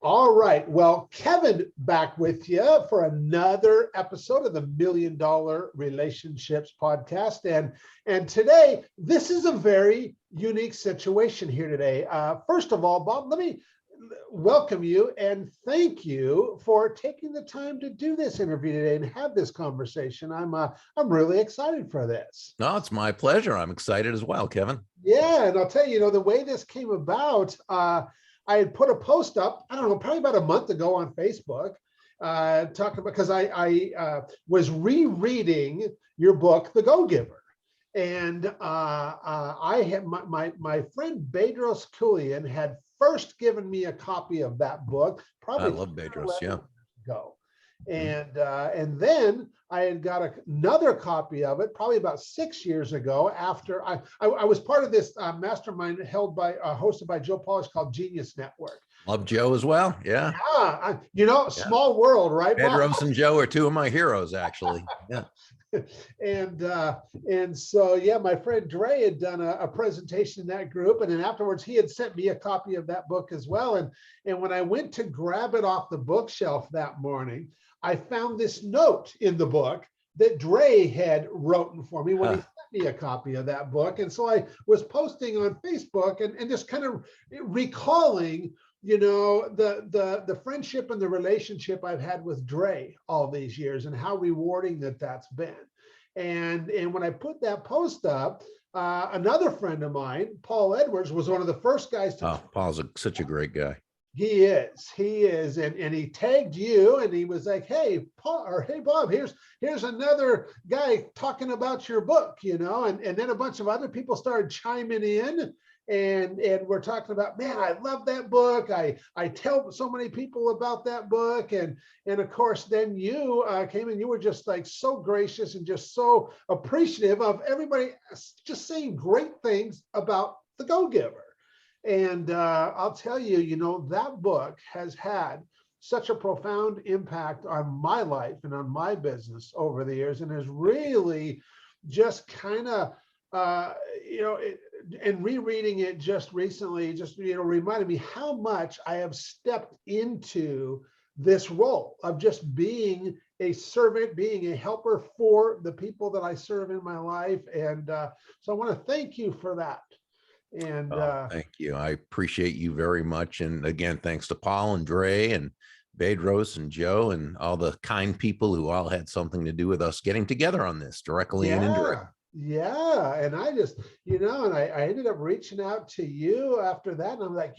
All right. Well, Kevin back with you for another episode of the Million Dollar Relationships Podcast. And today, this is a very unique situation here today. First of all, Bob, let me welcome you and thank you for taking the time to do this interview today and have this conversation. I'm really excited for this. No, it's my pleasure. I'm excited as well, Kevin. Yeah, and I'll tell you, the way this came about, I had put a post up, I don't know, probably about a month ago on Facebook, talking about, because I was rereading your book, The Go-Giver. And I had my friend Bedros Keuilian had first given me a copy of that book, probably I love Bedros, yeah. Ago. And then I had got another copy of it probably about 6 years ago after I was part of this mastermind hosted by Joe Polish called Genius Network. Love Joe as well. Yeah. Small world, right? Bedros and Joe are two of my heroes, actually. Yeah. And so, yeah, my friend Dre had done a presentation in that group. And then afterwards, he had sent me a copy of that book as well. And when I went to grab it off the bookshelf that morning, I found this note in the book that Dre had written for me when he sent me a copy of that book. And so I was posting on Facebook and just kind of recalling, the friendship and the relationship I've had with Dre all these years and how rewarding that's been. And when I put that post up, another friend of mine, Paul Edwards, was one of the first guys to. Oh, Paul's such a great guy. He is. And he tagged you and he was like, hey, Paul, or hey, Bob, here's another guy talking about your book, and then a bunch of other people started chiming in and we're talking about, man, I love that book. I tell so many people about that book. And of course, then you came and you were just like so gracious and just so appreciative of everybody just saying great things about The Go-Giver. And I'll tell you, that book has had such a profound impact on my life and on my business over the years, and has really just kind of, and rereading it just recently, just, reminded me how much I have stepped into this role of just being a servant, being a helper for the people that I serve in my life. And so I want to thank you for that. And thank you. I appreciate you very much. And again, thanks to Paul and Dre and Bedros and Joe and all the kind people who all had something to do with us getting together on this directly and indirectly. Yeah. And I just, and I ended up reaching out to you after that. And I'm like,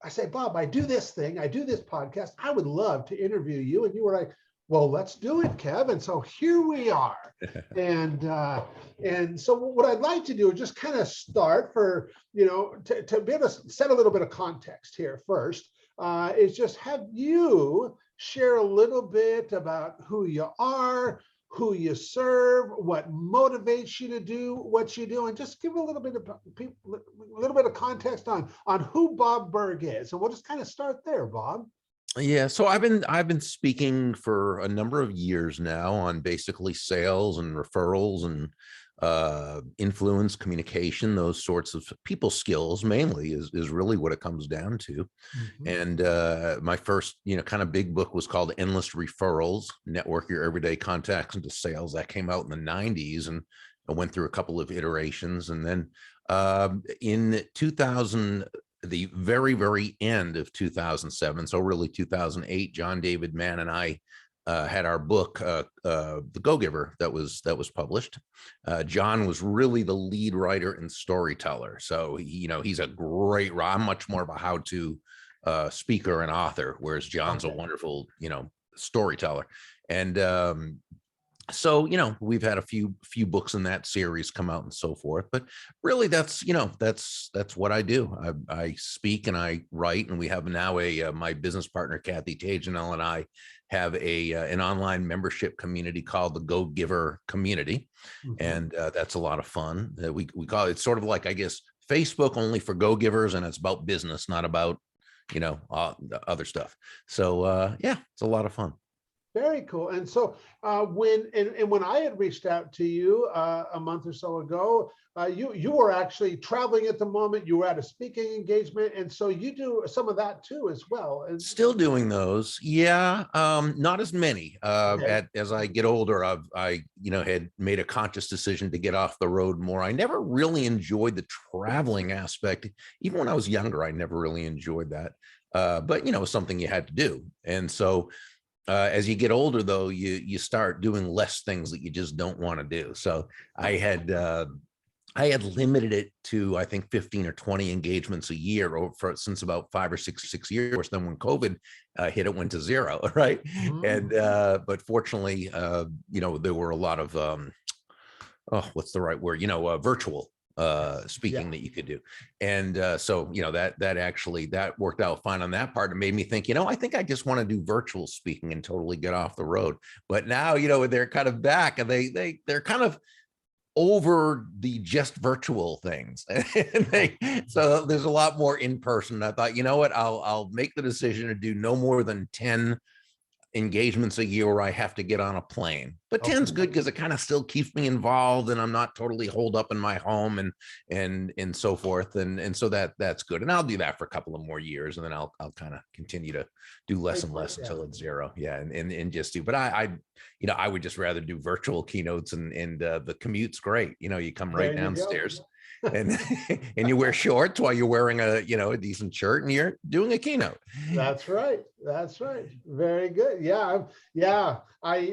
I say, Bob, I do this podcast. I would love to interview you. And you were like, well, let's do it, Kev. And so here we are. And so what I'd like to do is just kind of start for, to be able to set a little bit of context here first, is just have you share a little bit about who you are, who you serve, what motivates you to do what you do, and just give a little bit of context on who Bob Burg is. And we'll just kind of start there, Bob. Yeah, so I've been speaking for a number of years now on basically sales and referrals and influence, communication, those sorts of people skills mainly is really what it comes down to. Mm-hmm. And my first, kind of big book was called Endless Referrals, Network Your Everyday Contacts into Sales. That came out in the 90s and I went through a couple of iterations. And then in 2000, the very, very end of 2007, so really 2008, John David Mann and I had our book, The Go-Giver, that was published. John was really the lead writer and storyteller. So, he's a great, I'm much more of a how-to speaker and author, whereas John's a wonderful, storyteller. And so, we've had a few books in that series come out and so forth, but really that's what I do. I speak and I write, and we have now my business partner, Kathy Tagenel, and I have an online membership community called the Go-Giver Community. Mm-hmm. And that's a lot of fun. We call it sort of like, I guess, Facebook only for go-givers, and it's about business, not about, other stuff. So yeah, it's a lot of fun. Very cool. And so when I had reached out to you a month or so ago, you were actually traveling at the moment. You were at a speaking engagement, and so you do some of that too as well. And Still doing those. Yeah. Not as many. okay, As I get older, I had made a conscious decision to get off the road more. I never really enjoyed the traveling aspect. Even when I was younger, I never really enjoyed that. But it was something you had to do. And so as you get older, though, you start doing less things that you just don't want to do. So I had limited it to, I think, 15 or 20 engagements a year since about 5 or 6 years. Then when COVID hit, it went to zero, right? And but fortunately, there were a lot of what's the right word? Virtual speaking that you could do. And so that worked out fine on that part. It made me think, I think I just want to do virtual speaking and totally get off the road. But now, they're kind of back, and they're kind of over the just virtual things. So there's a lot more in person. I thought, I'll make the decision to do no more than 10 engagements a year where I have to get on a plane. But 10's good because it kind of still keeps me involved, and I'm not totally holed up in my home and so forth. And so that's good. And I'll do that for a couple of more years, and then I'll kind of continue to do less and less until it's zero. Yeah. And just do, but I would just rather do virtual keynotes, and the commute's great. You come right downstairs and and you wear shorts while you're wearing a decent shirt, and you're doing a keynote. That's right. Very good. Yeah. I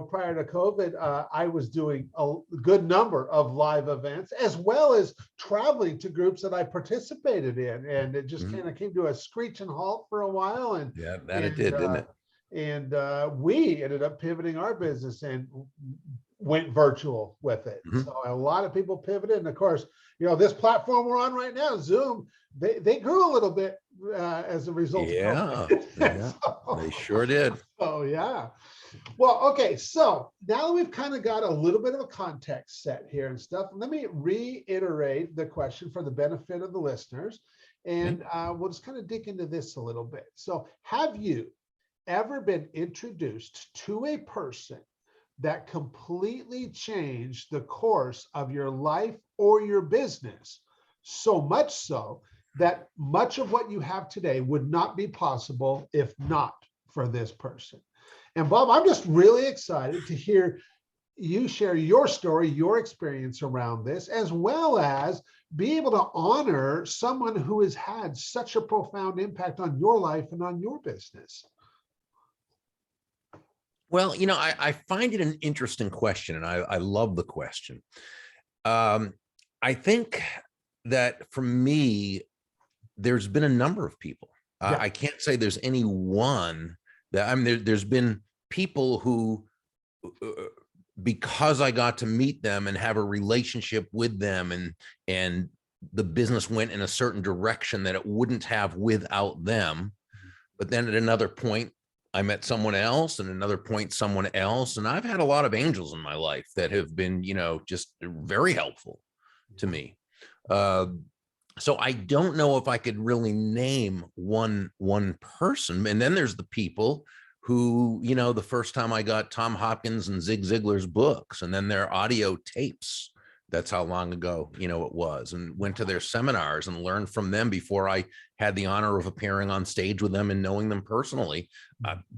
prior to COVID, I was doing a good number of live events, as well as traveling to groups that I participated in, and it just kind of came to a screeching halt for a while. And it did, didn't it? And we ended up pivoting our business and went virtual with it. So a lot of people pivoted. And of course, this platform we're on right now, Zoom, they grew a little bit as a result. Yeah, they sure did. Oh, yeah. Well, okay. So now that we've kind of got a little bit of a context set here and stuff, let me reiterate the question for the benefit of the listeners. And we'll just kind of dig into this a little bit. So have you ever been introduced to a person that completely changed the course of your life or your business, so much so that much of what you have today would not be possible if not for this person? And Bob, I'm just really excited to hear you share your story, your experience around this, as well as be able to honor someone who has had such a profound impact on your life and on your business. Well, I find it an interesting question, and I love the question. I think that for me, there's been a number of people. I can't say there's any one that there's been people who, because I got to meet them and have a relationship with them, and the business went in a certain direction that it wouldn't have without them. But then at another point, I met someone else, and another point, someone else. And I've had a lot of angels in my life that have been, just very helpful to me. So I don't know if I could really name one person. And then there's the people who, the first time I got Tom Hopkins and Zig Ziglar's books, and then their audio tapes. That's how long ago, it was, and went to their seminars and learned from them before I had the honor of appearing on stage with them and knowing them personally.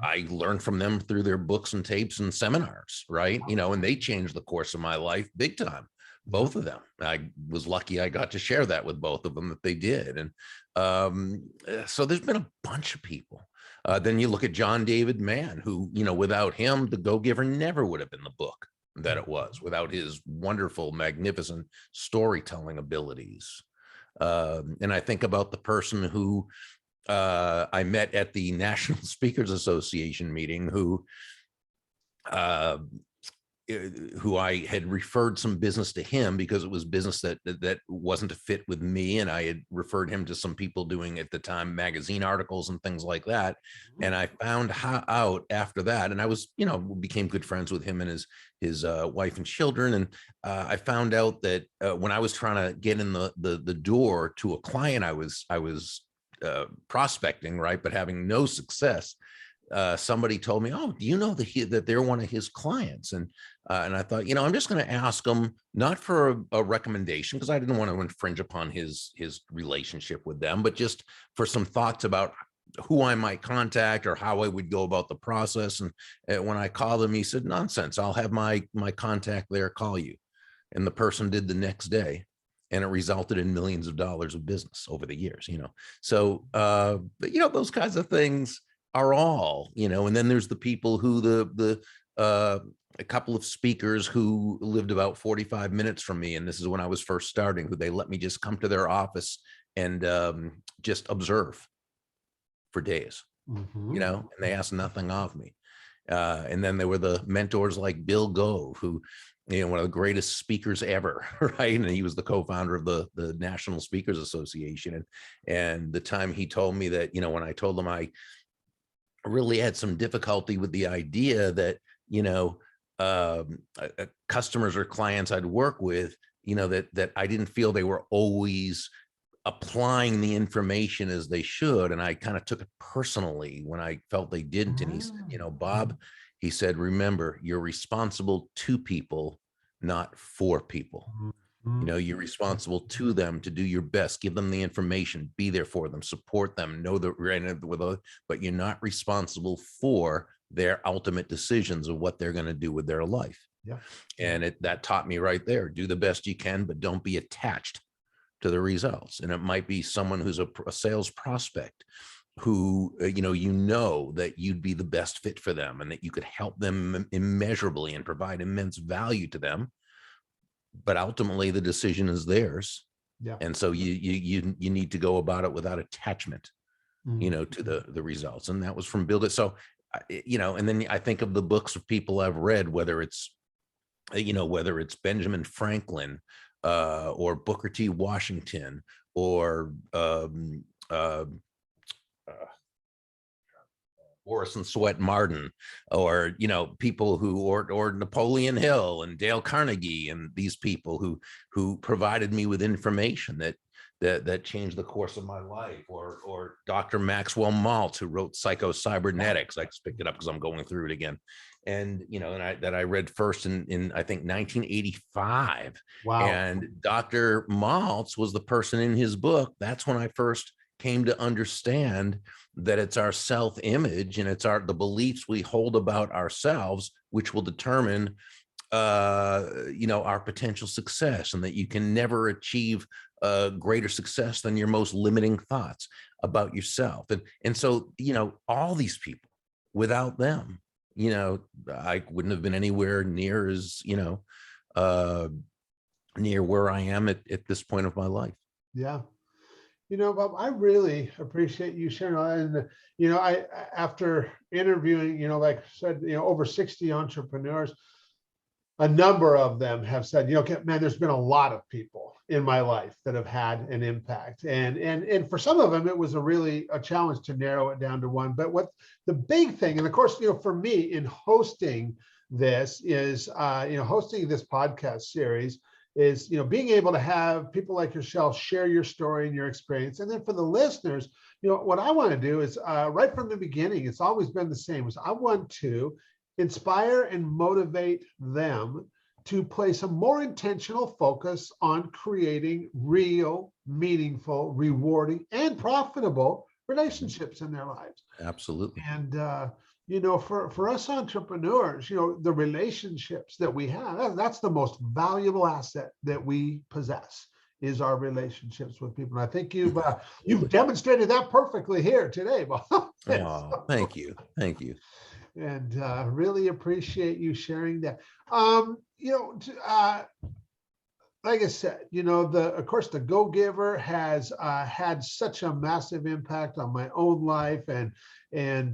I learned from them through their books and tapes and seminars, right? And they changed the course of my life big time. Both of them. I was lucky I got to share that with both of them, that they did. And so there's been a bunch of people. Then you look at John David Mann, who, without him, The Go-Giver never would have been the book that it was, without his wonderful, magnificent storytelling abilities. And I think about the person who I met at the National Speakers Association meeting, who I had referred some business to him because it was business that wasn't a fit with me. And I had referred him to some people doing, at the time, magazine articles and things like that. And I found out after that, and I was, became good friends with him and his wife and children. And I found out that when I was trying to get in the door to a client I was prospecting, right, but having no success, somebody told me, "Oh, do you know that they're one of his clients?" And I thought, I'm just going to ask them, not for a recommendation, because I didn't want to infringe upon his relationship with them, but just for some thoughts about who I might contact or how I would go about the process. And when I called him, he said, "Nonsense. I'll have my contact there call you." And the person did the next day, and it resulted in millions of dollars of business over the years. So, but those kinds of things are all, and then there's the people who a couple of speakers who lived about 45 minutes from me. And this is when I was first starting, who they let me just come to their office and just observe for days, and they asked nothing of me. And then there were the mentors like Bill Gove, who, one of the greatest speakers ever, right? And he was the co-founder of the National Speakers Association. And the time he told me that, when I told him I really had some difficulty with the idea that, customers or clients I'd work with, that I didn't feel they were always applying the information as they should. And I kind of took it personally when I felt they didn't. And he said, "Bob," he said, "remember, you're responsible to people, not for people. You're responsible to them to do your best, give them the information, be there for them, support them, know that, but you're not responsible for their ultimate decisions of what they're going to do with their life." Yeah. And that taught me right there, do the best you can, but don't be attached to the results. And it might be someone who's a sales prospect who, that you'd be the best fit for them and that you could help them immeasurably and provide immense value to them. But ultimately the decision is theirs. Yeah. And so you need to go about it without attachment, to the results. And that was from Bill. So, and then I think of the books of people I've read, whether it's Benjamin Franklin, or Booker T. Washington, or Orison Swett Martin, or people who, or Napoleon Hill and Dale Carnegie, and these people who provided me with information that changed the course of my life, or Dr. Maxwell Maltz, who wrote Psycho-Cybernetics. I just picked it up because I'm going through it again. And, that I read first in I think 1985. Wow. And Dr. Maltz was the person in his book. That's when I first came to understand that it's our self-image and it's the beliefs we hold about ourselves, which will determine, our potential success, and that you can never achieve greater success than your most limiting thoughts about yourself. And so, all these people, without them, I wouldn't have been anywhere near as, near where I am at this point of my life. Yeah. Bob, I really appreciate you sharing. And, I, after interviewing, like I said, over 60 entrepreneurs, a number of them have said, man, there's been a lot of people in my life that have had an impact. And for some of them, it was a challenge to narrow it down to one. But what the big thing, and of course, for me in hosting this is, hosting this podcast series is, being able to have people like yourself share your story and your experience. And then for the listeners, what I want to do is right from the beginning, it's always been the same, is I want to inspire and motivate them to place a more intentional focus on creating real, meaningful, rewarding, and profitable relationships in their lives. Absolutely. And, for us entrepreneurs, the relationships that we have, that's the most valuable asset that we possess, is our relationships with people. And I think you've demonstrated that perfectly here today, Bob. Oh, thank you. Thank you. And really appreciate you sharing that. Like I said, of course, the Go Giver has had such a massive impact on my own life, and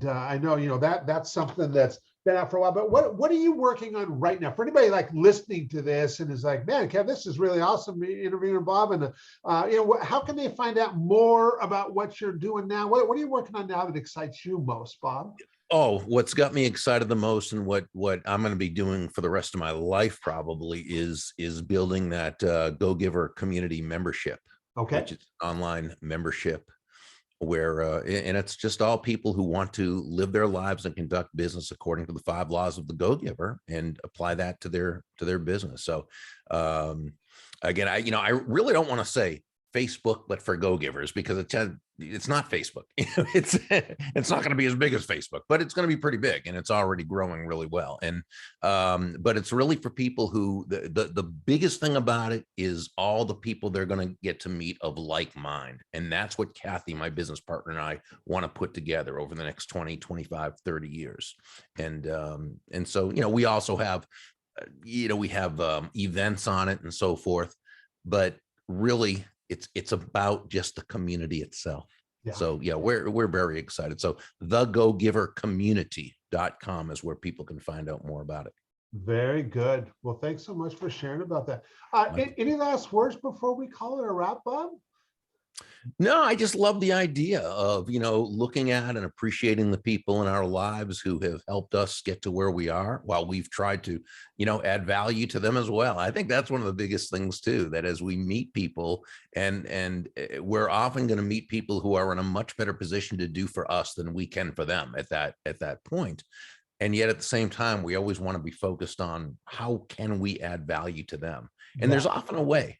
I know that's something that's been out for a while. But what are you working on right now? For anybody like listening to this and is like, man, Kev, this is really awesome interviewing Bob. And how can they find out more about what you're doing now? What are you working on now that excites you most, Bob? Oh, what's got me excited the most, and what I'm going to be doing for the rest of my life probably, is building that Go Giver community membership. Okay. Which is online membership where and it's just all people who want to live their lives and conduct business according to the 5 laws of the go-giver and apply that to their business. So again, I really don't want to say Facebook, but for go-givers, because it's not Facebook. It's not going to be as big as Facebook, but it's going to be pretty big, and it's already growing really well. And but it's really for people who the biggest thing about it is all the people they're going to get to meet of like mind. And that's what Kathy, my business partner, and I want to put together over the next 20, 25, 30 years. And so, we also have, we have events on it and so forth, but really it's about just the community itself. Yeah. So yeah, we're very excited. So thegogivercommunity.com is where people can find out more about it. Very good. Well, thanks so much for sharing about that. Any last words before we call it a wrap, Bob? No, I just love the idea of, looking at and appreciating the people in our lives who have helped us get to where we are, while we've tried to, add value to them as well. I think that's one of the biggest things too, that as we meet people, and we're often going to meet people who are in a much better position to do for us than we can for them at that point. And yet at the same time, we always want to be focused on how can we add value to them. And there's often a way,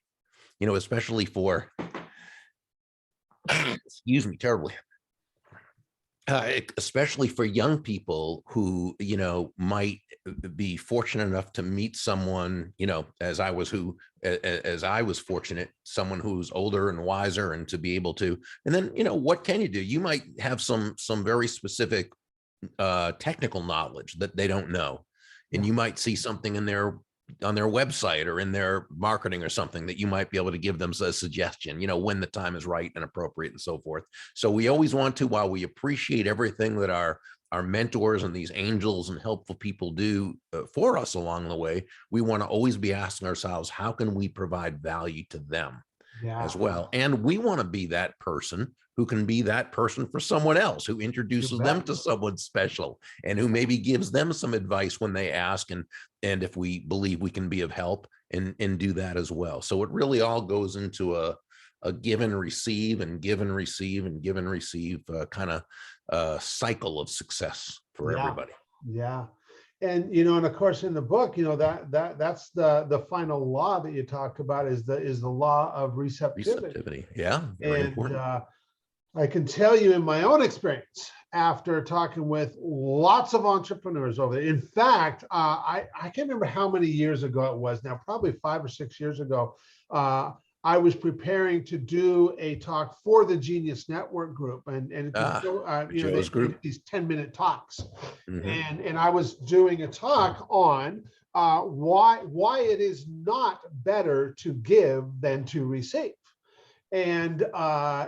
especially excuse me terribly, especially for young people who, might be fortunate enough to meet someone, as I was fortunate, someone who's older and wiser, and to be able to, and then, what can you do? You might have some very specific technical knowledge that they don't know. And you might see something on their website or in their marketing or something that you might be able to give them as a suggestion, when the time is right and appropriate and so forth. So we always want to, while we appreciate everything that our mentors and these angels and helpful people do for us along the way, we want to always be asking ourselves, how can we provide value to them as well? And we want to be that person who can be that person for someone else, who introduces them to someone special, and who maybe gives them some advice when they ask, and if we believe we can be of help, and do that as well. So it really all goes into a give and receive and give and receive and give and receive kind of cycle of success for everybody. Yeah. And, and of course, in the book, that's the final law that you talk about is the law of receptivity. Yeah. Very important. I can tell you in my own experience, after talking with lots of entrepreneurs over there. In fact, I can't remember how many years ago it was now, probably 5 or 6 years ago. I was preparing to do a talk for the Genius Network group, and these 10-minute talks. Mm-hmm. And I was doing a talk on why it is not better to give than to receive. And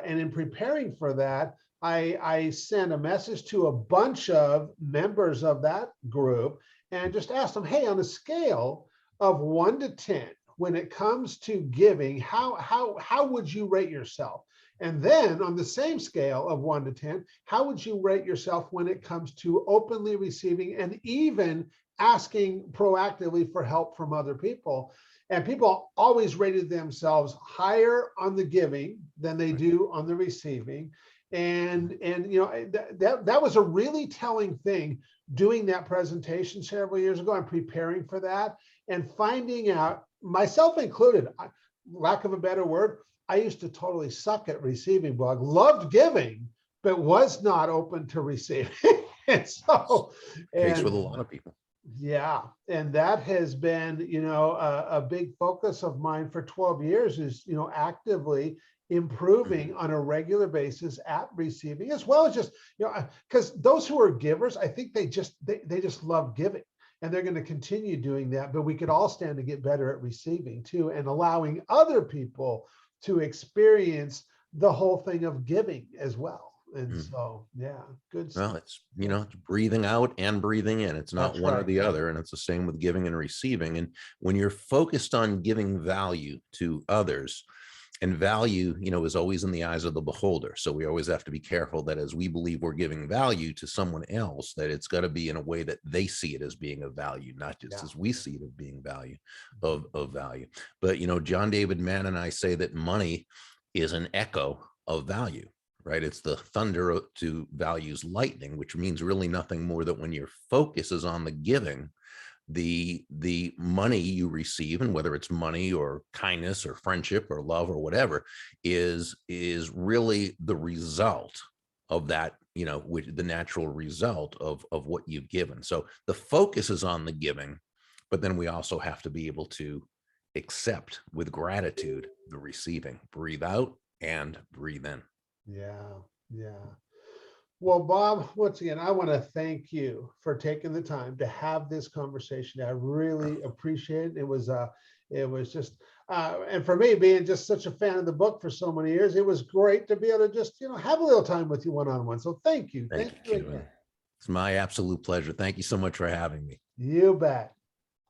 in preparing for that, I sent a message to a bunch of members of that group and just asked them, hey, on a scale of 1 to 10, when it comes to giving, how would you rate yourself? And then on the same scale of 1 to 10, how would you rate yourself when it comes to openly receiving and even asking proactively for help from other people? And people always rated themselves higher on the giving than they do on the receiving. And that was a really telling thing, doing that presentation several years ago and preparing for that and finding out, myself included, lack of a better word, I used to totally suck at receiving, Burg. Loved giving, but was not open to receiving. And so, case with a lot of people. Yeah, and that has been, a big focus of mine for 12 years is, actively improving on a regular basis at receiving, as well as just, because those who are givers, I think they just love giving, and they're going to continue doing that. But we could all stand to get better at receiving too, and allowing other people to experience the whole thing of giving as well. And so, yeah, good stuff. Well, it's, it's breathing out and breathing in. It's not one or the other. And it's the same with giving and receiving. And when you're focused on giving value to others, and value, is always in the eyes of the beholder. So we always have to be careful that as we believe we're giving value to someone else, that it's got to be in a way that they see it as being of value, not just as we see it as being of value. But, John David Mann and I say that money is an echo of value. right? It's the thunder to values lightning, which means really nothing more than when your focus is on the giving, the money you receive, and whether it's money or kindness or friendship or love or whatever, is really the result of that, which the natural result of what you've given. So the focus is on the giving, but then we also have to be able to accept with gratitude the receiving. Breathe out and breathe in. Yeah. Yeah. Well, Bob, once again, I want to thank you for taking the time to have this conversation. I really appreciate it. It was just, and for me, being just such a fan of the book for so many years, it was great to be able to just, have a little time with you one-on-one. So thank you. Thank you, Kevin. It's my absolute pleasure. Thank you so much for having me. You bet.